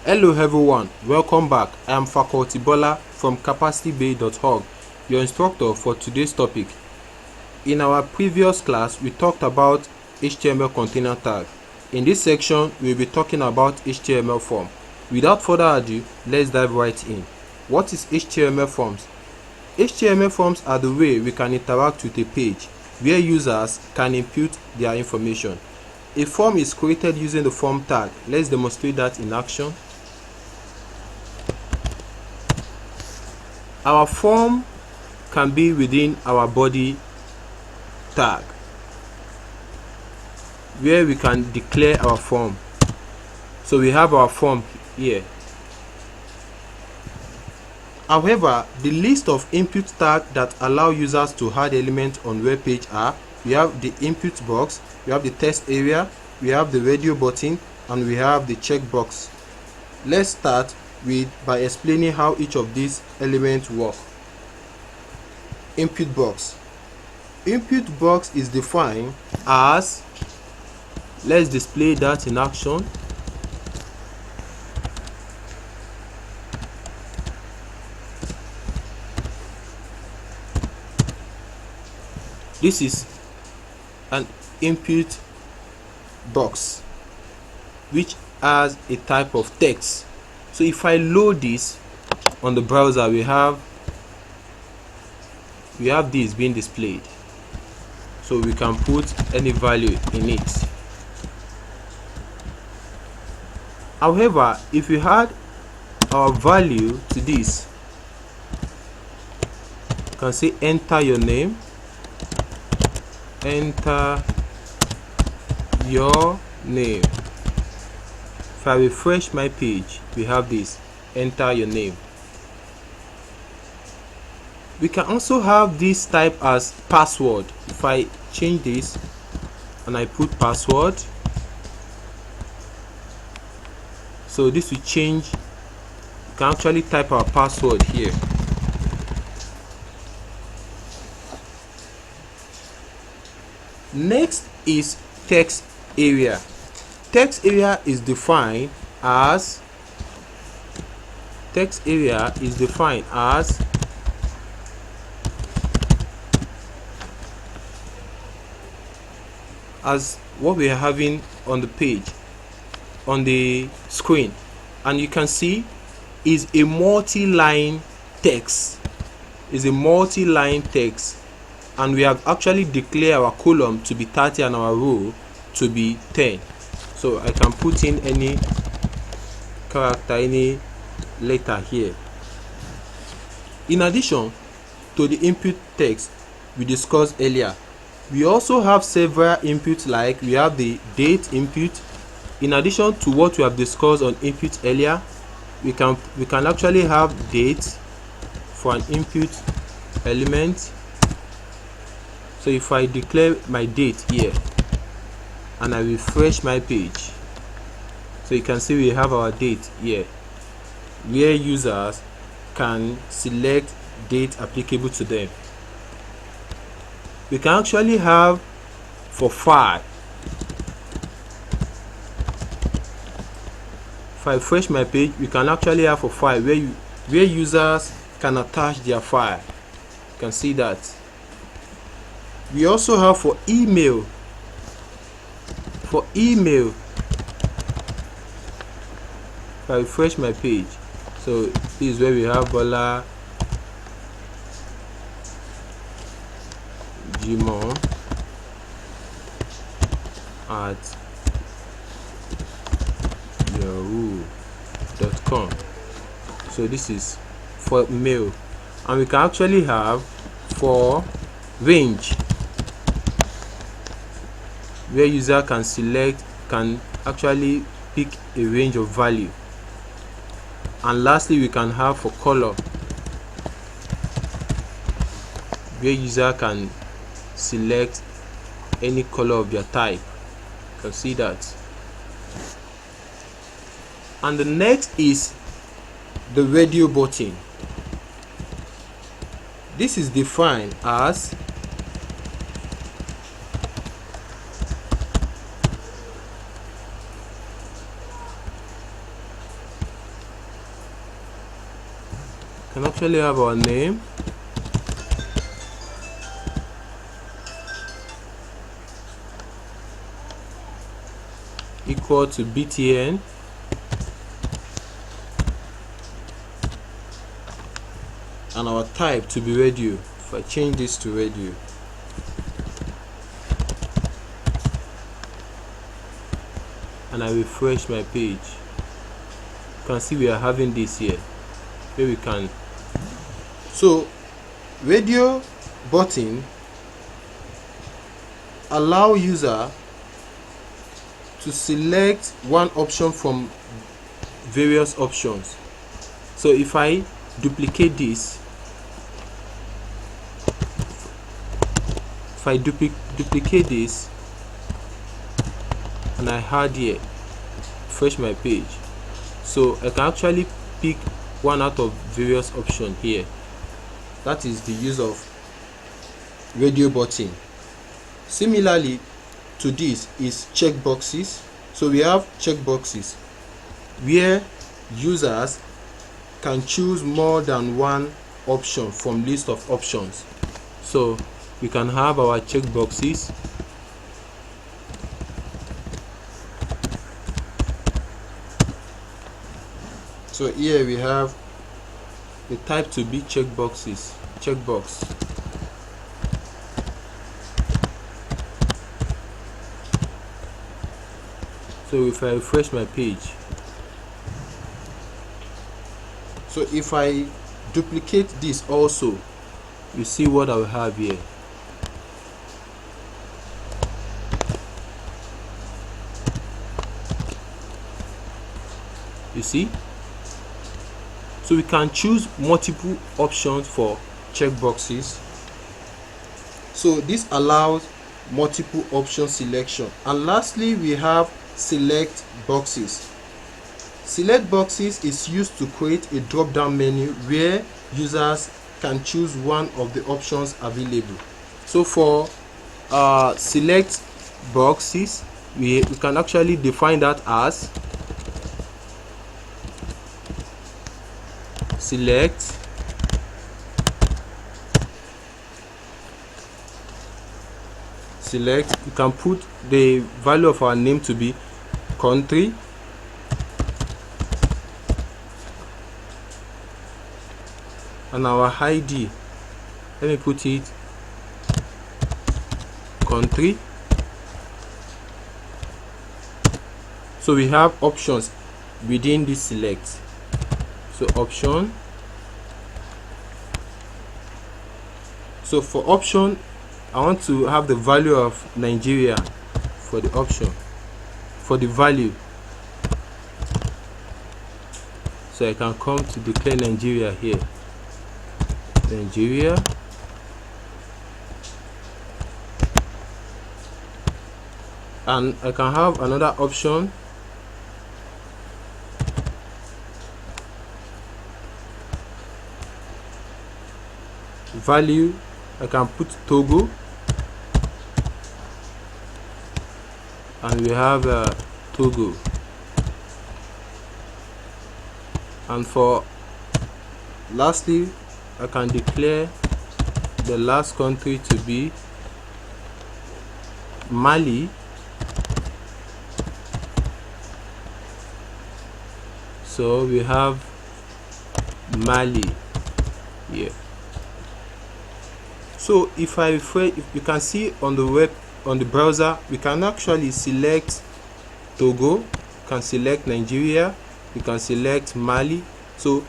Hello everyone, welcome back. I am Faculty Bola from CapacityBay.org, your instructor for today's topic. In our previous class, we talked about HTML container tag. In this section, we will be talking about HTML form. Without further ado, let's dive right in. What is HTML forms? HTML forms are the way we can interact with a page where users can input their information. A form is created using the form tag. Let's demonstrate that in action. Our form can be within our body tag, where we can declare our form. So we have our form here. However, the list of input tags that allow users to add elements on web page are: we have the input box, we have the text area, we have the radio button, and we have the checkbox. Let's start by explaining how each of these elements work. Input box. Input box is defined as, let's display that in action. This is an input box which has a type of text. So if I load this on the browser, we have this being displayed. So we can put any value in it. However, if we add our value to this, you can say enter your name, enter your name. If I refresh my page, we have this, enter your name. We can also have this type as password. If I change this and I put password, so this will change. You can actually type our password here. Next is text area. Text area is defined as what we are having on the page, on the screen, and you can see is a multi-line text. And we have actually declared our column to be 30 and our row to be 10. So I can put in any character, any letter here. In addition to the input text we discussed earlier, we also have several inputs, like we have the date input. In addition to what we have discussed on input earlier, we can actually have date for an input element. So if I declare my date here and I refresh my page, so you can see we have our date here, where users can select date applicable to them. We can actually have for file. If I refresh my page, we can actually have for file where users can attach their file. You can see that. We also have for email. If I refresh my page, so this is where we have Bola Gmail at yahoo.com. So this is for mail, and we can actually have for range, where user can actually pick a range of value. And lastly, we can have for color, where user can select any color of their type. You can see that. And the next is the radio button. This is defined as can actually have our name, equal to btn, and our type to be radio. If I change this to radio, and I refresh my page, you can see we are having this here where we can. So radio button allow user to select one option from various options. So if I duplicate this, duplicate this and I add here, refresh my page, so I can actually pick one out of various options here. That is the use of radio button. Similarly to this is checkboxes. So we have checkboxes where users can choose more than one option from list of options. So we can have our checkboxes. So here we have the type to be checkboxes, checkbox. So if I refresh my page, so if I duplicate this also, you see what I will have here. You see? So we can choose multiple options for checkboxes. So this allows multiple option selection. And lastly, we have select boxes. Select boxes is used to create a drop-down menu where users can choose one of the options available. So for select boxes, we can actually define that as select you can put the value of our name to be country, and our ID, let me put it country. So we have options within this select. So option, so for option I want to have the value of Nigeria for the option, for the value. So I can come to declare Nigeria here, Nigeria, and I can have another option, value. I can put Togo, and we have Togo. And for lastly, I can declare the last country to be Mali. So we have Mali here. So if I refresh, if you can see on the web, on the browser, we can actually select Togo, can select Nigeria, you can select Mali. So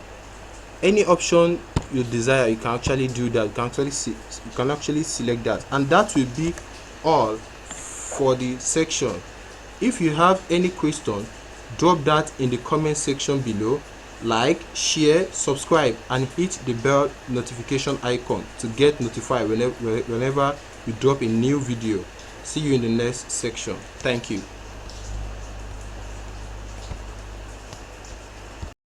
any option you desire, you can actually do that. You can actually select that, and that will be all for the section. If you have any question, drop that in the comment section below. Like, share, subscribe, and hit the bell notification icon to get notified whenever we drop a new video. See you in the next section. Thank you.